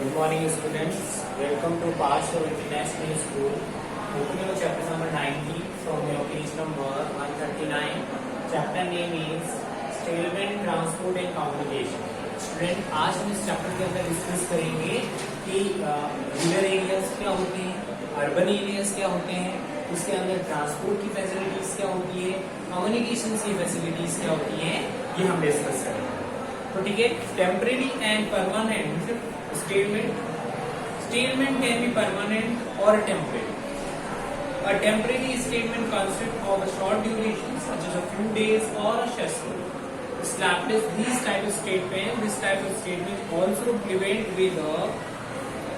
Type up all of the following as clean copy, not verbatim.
Good morning, students. Welcome to Parsho International School. Opening of chapter number 90 from your page number 139. Chapter name is Stalement, Transport and Communication. Student, आज हम इस chapter के अंदर discuss करेंगे कि rural areas क्या होते हैं, अर्बन एरियाज क्या होते हैं, उसके अंदर ट्रांसपोर्ट की फैसिलिटीज क्या होती है, कम्युनिकेशन की फैसिलिटीज क्या होती हैं, ये हम डिस्कस करेंगे. तो ठीक है. Temporary and permanent statement. Statement can be permanent or temporary. A temporary statement consists of a short duration, such as a few days or a session. Establish these type of statement. This type of statement also prevent with the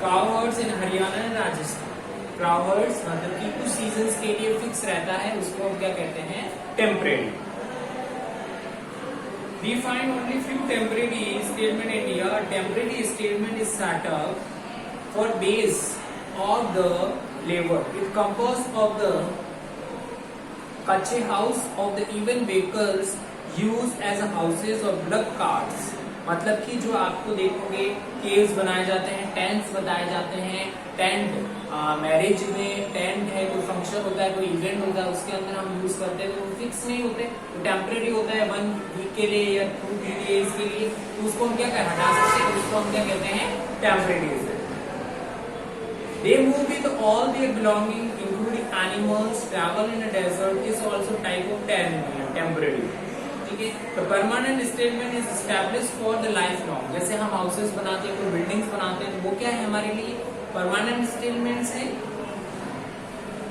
cowards in Haryana and Rajasthan. Cowards मतलब कि कुछ seasons के लिए fix रहता है, उसको हम क्या कहते हैं? Temporary. We find only few temporary statement in here. A temporary statement is set up for base of the labor. It composed of the kache house of the even vehicles used as a houses or block carts. मतलब कि जो आपको देखोगे caves बनाए जाते हैं, tents बनाए जाते हैं. टेंट मैरिज में टेंट है, कोई फंक्शन होता है, कोई इवेंट होता है, उसके अंदर हम यूज करते हैं. तो वो फिक्स नहीं होते, तो टेम्परेरी होता है 1 वीक के लिए या 2 डेज के लिए. तो उसको हम क्या हटा सकते हैं, उसको हम क्या कहते हैं? Temporary. They move with all their belonging, including animals. Travel in a desert is also type of temporary. ठीक है. तो permanent statement is establish for the life long. जैसे हम हाउसेस बनाते हैं, कोई बिल्डिंग्स बनाते हैं, तो वो क्या है हमारे लिए? परमानेंट स्टेटमेंट्स है.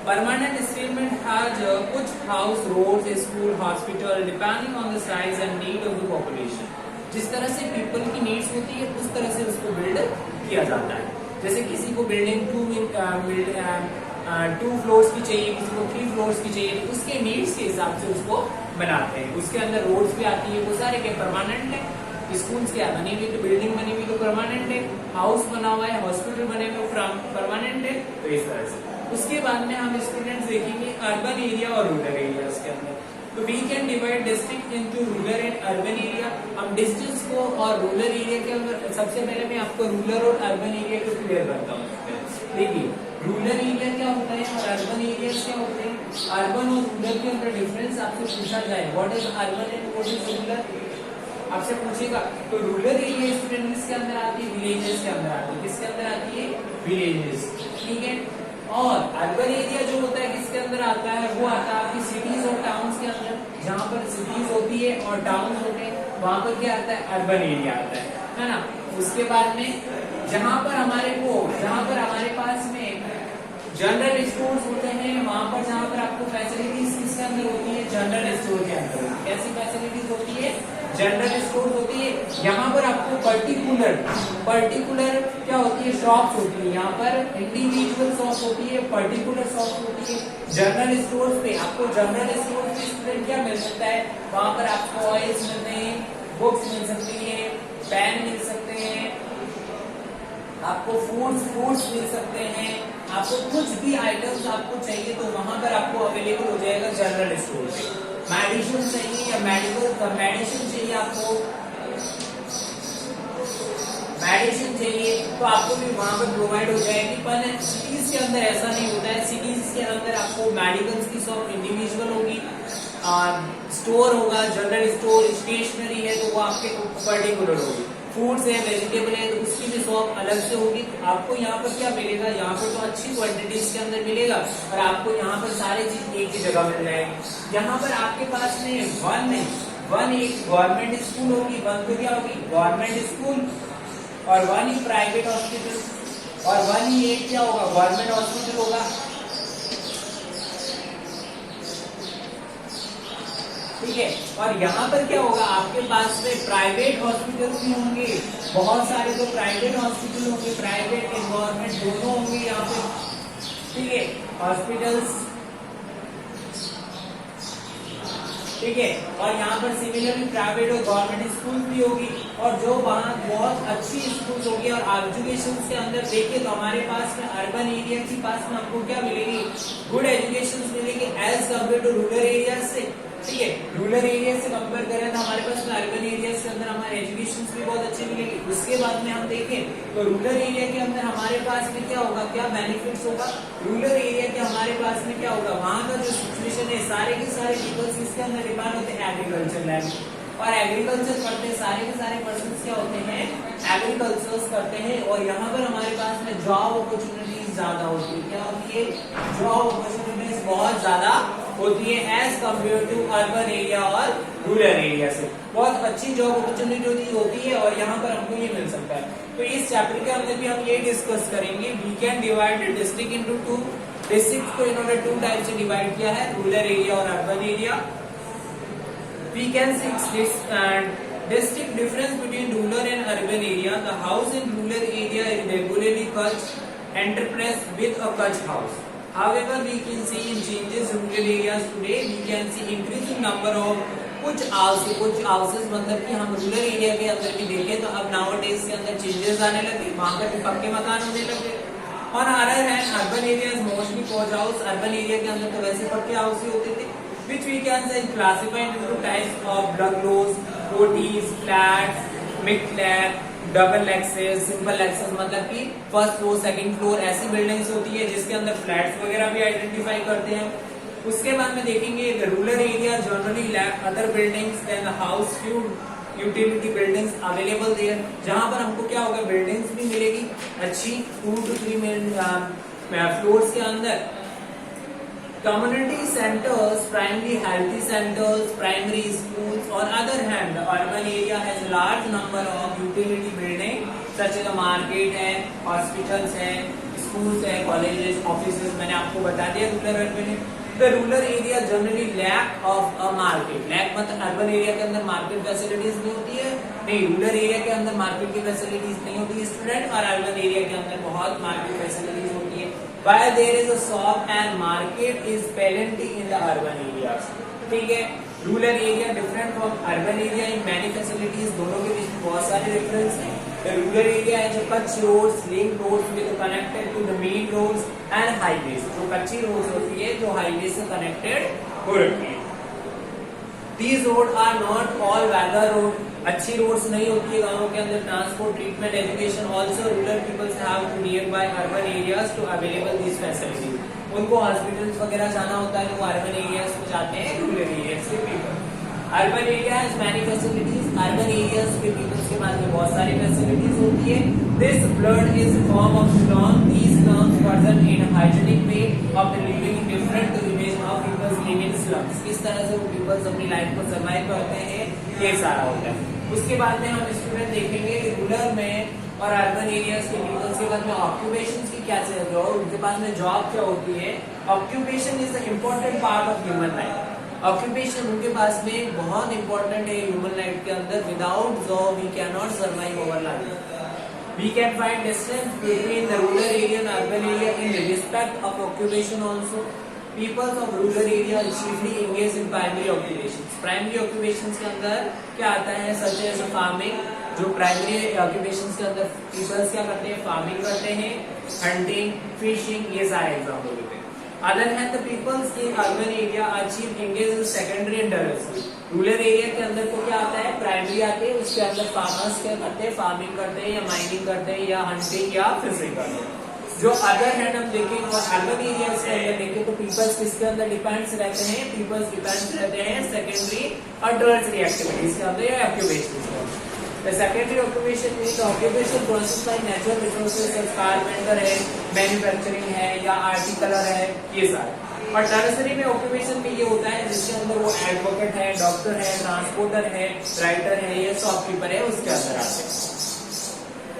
परमानेंट स्टेटमेंट हैज कुछ house, roads, school, hospital depending on the size and need of the population. जिस तरह से पीपल की नीड्स होती है उस तरह से उसको बिल्ड किया जाता है. जैसे किसी को बिल्डिंग 2 फ्लोर्स की चाहिए, किसी को 3 फ्लोर्स की चाहिए, तो उसके नीड्स के हिसाब से उसको बनाते हैं. उसके अंदर रोड्स भी आती है, वो सारे क्या परमानेंट है. स्कूल्स क्या बनी हुई, तो बिल्डिंग बनी हुई तो परमानेंट है. हाउस बना हुआ है, हॉस्पिटल बने हुए परमानेंट है. तो इस तरह से उसके बाद में हम स्टूडेंट्स देखेंगे अर्बन एरिया और रूरल एरिया के अंदर. तो we can divide district into rural and urban area. हम डिस्ट्रिक्ट्स को और रूरल एरिया के अंदर सबसे पहले मैं आपको रूरल और अर्बन एरिया को क्लियर करता हूँ. देखिए रूरल एरिया क्या होता है और अर्बन एरिया क्या होते हैं. अर्बन और रूरल के अंदर डिफरेंस आपसे पूछा जाए, what is urban and what is rural, आपसे पूछेगा. तो रूरल एरिया स्टूडेंट किसके अंदर आती है? विलेजेस के अंदर आती है. किसके अंदर आती है? विलेजेस. ठीक है. और अर्बन एरिया जो होता है किसके अंदर आता है? वो आता है आपकी सिटीज और टाउन्स के अंदर. जहाँ पर सिटीज होती है और टाउन होते हैं वहां पर क्या आता है? अर्बन एरिया आता है ना. उसके बाद में जहाँ पर हमारे पास में जनरल स्टोर्स होते हैं, वहां पर जहाँ पर आपको फैसिलिटीज किसके अंदर होती है? जनरल स्टोर के अंदर. कैसी फैसिलिटीज होती है? जनरल स्टोर होती है. यहाँ पर आपको पर्टिकुलर क्या होती है? शॉप्स होती है. यहाँ पर इंडिविजुअल शॉप होती है, पर्टिकुलर शॉप होती है. जनरल स्टोर पे आपको जनरल स्टोर पे स्टूडेंट क्या मिल सकता है? वहां पर आपको ऑयल्स मिलते हैं, बुक्स मिल सकती है, पेन मिल सकते हैं, आपको फ्रूट्स मिल सकते हैं. आपको कुछ भी आइटम्स आपको चाहिए तो वहां पर आपको अवेलेबल हो जाएगा जनरल स्टोर पे. मेडिसिन चाहिए या मेडिसिन चाहिए, आपको मेडिसिन चाहिए तो आपको भी वहां पर प्रोवाइड हो जाएगी. पर सिटीज के अंदर ऐसा नहीं होता है. सिटीज के अंदर आपको मेडिकल्स की शॉप इंडिविजुअल होगी, स्टोर होगा, जनरल स्टोर. स्टेशनरी है तो वो आपके पर्टिकुलर होगी. फ्रूट्स है, वेजिटेबल है तो उसकी भी शॉप अलग से होगी. आपको यहाँ पर क्या मिलेगा? यहाँ पर तो अच्छी क्वांटिटीज के अंदर मिलेगा और आपको यहाँ पर सारी चीज एक ही जगह मिल जाएगी. यहाँ पर आपके पास में वन एक गवर्नमेंट स्कूल होगी, वन तो क्या होगी? गवर्नमेंट स्कूल, और वन ही प्राइवेट हॉस्पिटल, और वन ही एक क्या होगा? गवर्नमेंट हॉस्पिटल होगा. ठीक है. और यहाँ पर क्या होगा? आपके पास में प्राइवेट हॉस्पिटल भी होंगे, बहुत सारे तो प्राइवेट हॉस्पिटल होंगे, प्राइवेट एंड गवर्नमेंट दोनों होंगे यहाँ पे. ठीक है. हॉस्पिटल्स. ठीक है. और यहाँ पर सिमिलरली प्राइवेट और गवर्नमेंट स्कूल भी होगी. और जो वहाँ बहुत अच्छी स्कूल होगी. और एजुकेशन के अंदर देखिए तो हमारे पास में अर्बन एरिया के पास में आपको क्या मिलेगी? गुड एजुकेशन मिलेगी as compare to rural area से. ठीक है। रूरल एरिया से कंपेयर करें तो हमारे पास अर्बन एरिया के अंदर हमारे एजुकेशन भी बहुत अच्छे मिलेगी। उसके बाद में हम देखें तो रूरल एरिया के अंदर हमारे पास में क्या होगा, क्या बेनिफिट्स होगा। रूरल एरिया के हमारे पास में क्या होगा, वहाँ का जो सिचुएशन है सारे के सारे पीपल्स इसके अंदर डिपेंड होते हैं एग्रीकल्चर लैंड, और एग्रीकल्चर करते हैं सारे के सारे पर्सन क्या होते हैं, एग्रीकल्चर करते हैं। और यहाँ पर हमारे पास में जॉब अपॉर्चुनिटीज ज्यादा होती है, क्या होती है, जॉब अपॉर्चुनिटीज बहुत ज्यादा होती है as compare to urban area और रूरल एरिया से। बहुत अच्छी जॉब अपॉर्चुनिटी होती है और यहाँ पर हमको ये मिल सकता है। तो इस चैप्टर के अंदर भी हम ये डिस्कस करेंगे, we can divide district into two. District को इन्होंने टू टाइप से डिवाइड किया है, रूरल एरिया और urban area. We can see distinct difference between rural and urban area. The house in rural area is regularly Kutch enterprise with a Kutch house. However, we can see in changes rural areas today. We can see increasing number of कुछ houses मतलब कि हम rural area के अंदर भी देखें तो अब nowadays के अंदर चेंजेस आने लगे, वहाँ पर पक्के मकान होने लगे। और अदर है urban area mostly coach house, urban area के अंदर तो वैसे पक्के हाउस ही होते थे। Which we can say classified into types of bungalows, cottages, flats, mixed flat, double access, simple access मतलब कि फर्स्ट फ्लोर सेकंड फ्लोर ऐसी बिल्डिंग्स होती है जिसके अंदर फ्लैट्स वगैरह भी आइडेंटिफाई करते हैं। उसके बाद में देखेंगे rural area generally lack other buildings than the house, few utility buildings available there, जहां पर हमको क्या होगा, बिल्डिंग्स भी मिलेगी अच्छी 2 to 3 फ्लोर्स के अंदर। Community centers, primary health centers, primary schools. On other hand, the urban area has a large number of utility buildings such as a market है, hospitals है, schools है, colleges, offices. मैंने आपको बता दिया रूरल अर्बन है। The rural area generally lack of a market. Lack मतलब urban area के अंदर मार्केट फैसिलिटीज नहीं होती है, नहीं रूरल एरिया के अंदर मार्केट की फैसिलिटीज नहीं होती है स्टूडेंट, और अर्बन एरिया के अंदर बहुत मार्केट फैसिलिटीज होती है। While there is a shop and market is plenty in the urban areas. ठीक है, rural area different from urban area in many facilities, दोनों के बीच बहुत सारे डिफरेंस हैं। रूरल एरिया है जो कच्ची roads, link roads with connected to the main roads and highways, जो कच्ची रोड्स होती है जो हाईवे से कनेक्टेड हो रखी है। These roads are not all weather road. अच्छी रोड्स नहीं होती है गांवों के अंदर। Transport, treatment, education also rural peoples have to nearby urban areas to available this facilities. उनको हॉस्पिटल्स वगैरह जाना होता है, वो अर्बन एरियाज में जाते हैं, रूरल एरियाज के people. Urban area has many facilities, urban areas के पीपल्स के पास में बहुत सारी फैसिलिटीज होती है। This blood is form of slum, these slums present in hygienic way of the living different to image how peoples live in slums, किस तरह से वो पीपल्स अपनी लाइफ को सर्वाइव करते हैं, ये सारा होता है। उसके बाद में हम स्टूडेंट देखेंगे कि रूरल में और अर्बन एरियाज के पीपल्स के बाद में ऑक्यूपेशन की क्या चीज है, उनके पास में जॉब क्या होती है। Occupation is the important part of human life. Occupation उनके पास में बहुत इंपॉर्टेंट है ह्यूमन लाइफ के अंदर। Without job we can not survive our life. We can find distance between the rural area and urban area in respect of occupation also. Peoples of rural area chiefly engage in primary occupations. Primary occupations के अंदर क्या आता है, such as farming, जो primary occupations के अंदर peoples क्या करते हैं, farming करते हैं, hunting, fishing, ये सारे एग्जाम्पल होते हैं। Other hand, the peoples in urban area are chief engaged in secondary and tertiary. Rural area के अंदर को क्या आता है, प्राइमरी आते हैं, उसके अंदर फार्मर्स क्या करते हैं, फार्मिंग करते हैं या माइनिंग करते हैं या हंटिंग या फिशिंग करते हैं। जो अदर हैंड हम देखें और अर्बन एरियाज के अंदर देखें तो पीपल्स किसके अंदर डिपेंड्स रहते हैं, पीपल्स डिपेंड्स रहते हैं सेकेंडरी और टर्शियरी एक्टिविटीज के अंदर या ऑक्यूपेशंस के अंदर। The secondary occupation means occupation process like natural resources, carpenter है, मैन्युफैक्चरिंग है या आर्टी कलर है, ये सारे। और टर्शियरी में ऑक्यूपेशन में ये होता है जिसके अंदर वो एडवोकेट है, डॉक्टर है, ट्रांसपोर्टर है, राइटर है, ये शॉपकीपर है, उसके अंदर आते हैं।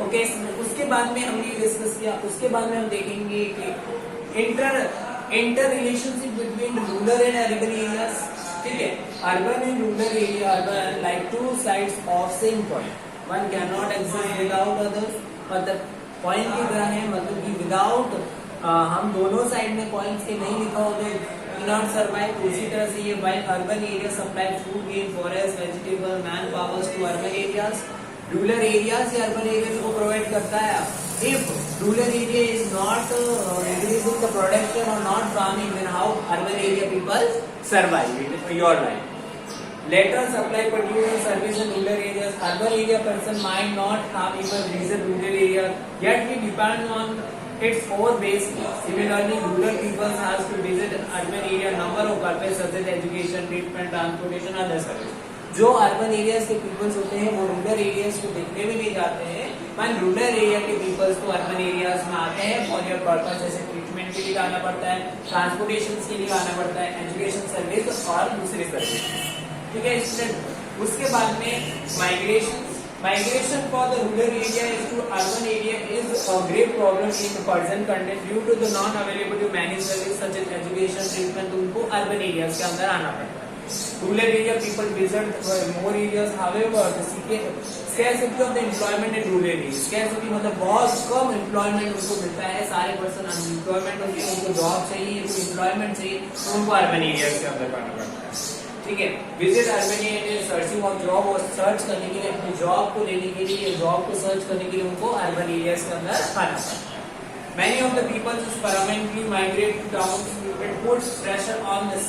ओके, उसके बाद में हमने डिस्कस किया। उसके बाद में हम देखेंगे कि inter relationship between rural and urban areas. ठीक है, urban and rural area urban like two sides of same point, one can not exist without others. मतलब पॉइंट की तरह है, मतलब कि विदाउट हम दोनों साइड में पॉइंट्स के नहीं लिखा होते नॉट सर्वाइव। उसी तरह से ये while urban area supply food, grain, forest, vegetable, man powers to urban areas, rural area से अर्बन एरिया को प्रोवाइड करता है। If rural area is not increasing the production और not farming, then how urban area people survive your life. Let us apply particular service in rural areas. Urban area person might not have even visit rural area, yet we depend on its own base. Similarly, rural people has to visit an urban area number of purpose such as education, treatment, transportation, other service. जो urban areas के peoples होते हैं वो rural areas को देखने भी नहीं जाते हैं, पर रूरल एरिया के पीपल्स तो अर्बन एरियाज में आते हैं फॉर योर पर्पस, जैसे ट्रीटमेंट के लिए आना पड़ता है, ट्रांसपोर्टेशन के लिए आना पड़ता है, एजुकेशन सर्विस और दूसरी सर्विस। ठीक है स्टूडेंट, उसके बाद में migration for the rural area is to urban area is a great problem in present content due to the non availability of many service such as education, treatment, उनको urban areas के अंदर आना पड़ता है। Rural area people visit more areas, however the scarcity of the employment in rural areas, scarcity मतलब बहुत कम employment उनको मिलता है, सारे पर्सन अनएम्प्लॉयमेंट होते हैं, उनको जॉब चाहिए, उनको एम्प्लॉयमेंट चाहिए, तो उनको अर्बन एरियाज के अंदर करना पड़ता है। ठीक है, visit urban area searching of job, और सर्च करने के लिए अपनी जॉब को लेने के लिए, जॉब को सर्च करने के लिए उनको अर्बन एरियाज के अंदर आना पड़ता है। Many of the people permanently migrate to towns. It puts pressure on the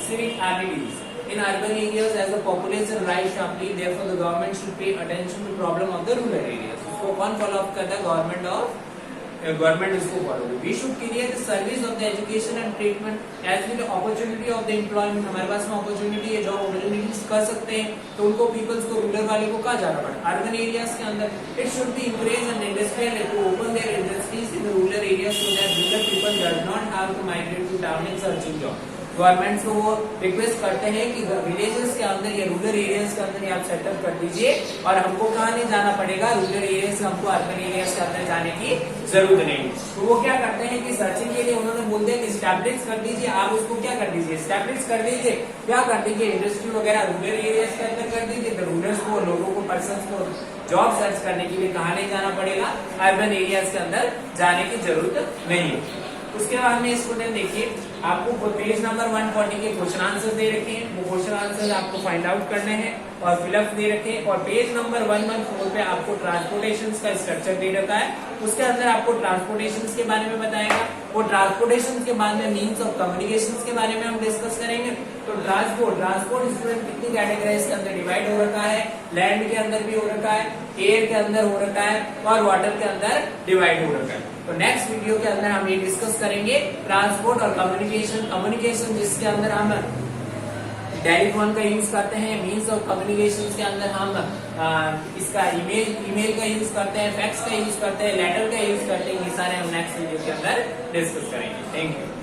civic abilities in urban areas as the population rise sharply. Therefore, the government should pay attention to problem of the rural areas. उसको कौन follow up करता है? Government इसको follow. We should create the service of the education and treatment as with opportunity of the employment. हमारे पास में opportunity है, job opportunities कर सकते हैं, तो उनको पीपल्स को रूरल वाले को कहाँ जाना पड़े? अर्बन एरियाज के अंदर। It should be encourage and industrial to open their industries in rural areas so that rural people does not have to migrate to town in searching job. Government को वो request करते हैं कि villages के अंदर या रूरल एरियाज के अंदर आप सेटअप कर दीजिए, और हमको कहाँ नहीं जाना पड़ेगा, रूरल एरिया से हमको अर्बन एरियाज के अंदर जाने की जरूरत नहीं। तो वो क्या करते हैं कि सर्चिंग के लिए उन्होंने बोलते हैं कि स्टैब्लिश कर दीजिए, आप उसको क्या कर दीजिए, स्टैब्लिश कर दीजिए, क्या कर दीजिए, इंडस्ट्री वगैरह रूरल एरियाज के अंदर कर दीजिए, तो रूरल्स को, लोगों को, पर्सन को जॉब सर्च करने के लिए कहाँ नहीं जाना पड़ेगा, अर्बन एरियाज के अंदर जाने की जरूरत नहीं है। उसके बाद में स्टूडेंट देखिए, आपको पेज नंबर 140 के क्वेश्चन आंसर दे रखे हैं, वो क्वेश्चन आंसर आपको फाइंड आउट करने हैं और फिलअप दे रखे हैं, और पेज नंबर 114 पे आपको ट्रांसपोर्टेशन का स्ट्रक्चर दे रखा है, उसके अंदर आपको ट्रांसपोर्टेशन के बारे में बताएगा, और ट्रांसपोर्टेशन के बाद में मीन्स ऑफ कम्युनिकेशन के बारे में हम डिस्कस करेंगे। तो ट्रांसपोर्ट स्टूडेंट कितनी कैटेगरीज के अंदर डिवाइड हो रखा है, लैंड के अंदर भी हो रखा है, एयर के अंदर हो रखा है, और वाटर के अंदर डिवाइड हो रखा है। तो नेक्स्ट वीडियो के अंदर हम ये डिस्कस करेंगे ट्रांसपोर्ट और कम्युनिकेशन जिसके अंदर हम टेलीफोन का यूज करते हैं, मीन्स ऑफ कम्युनिकेशन के अंदर हम इसका ईमेल का यूज करते हैं, फैक्स का यूज करते हैं, लेटर का यूज करते हैं, ये सारे हम नेक्स्ट वीडियो के अंदर डिस्कस करेंगे। Thank you.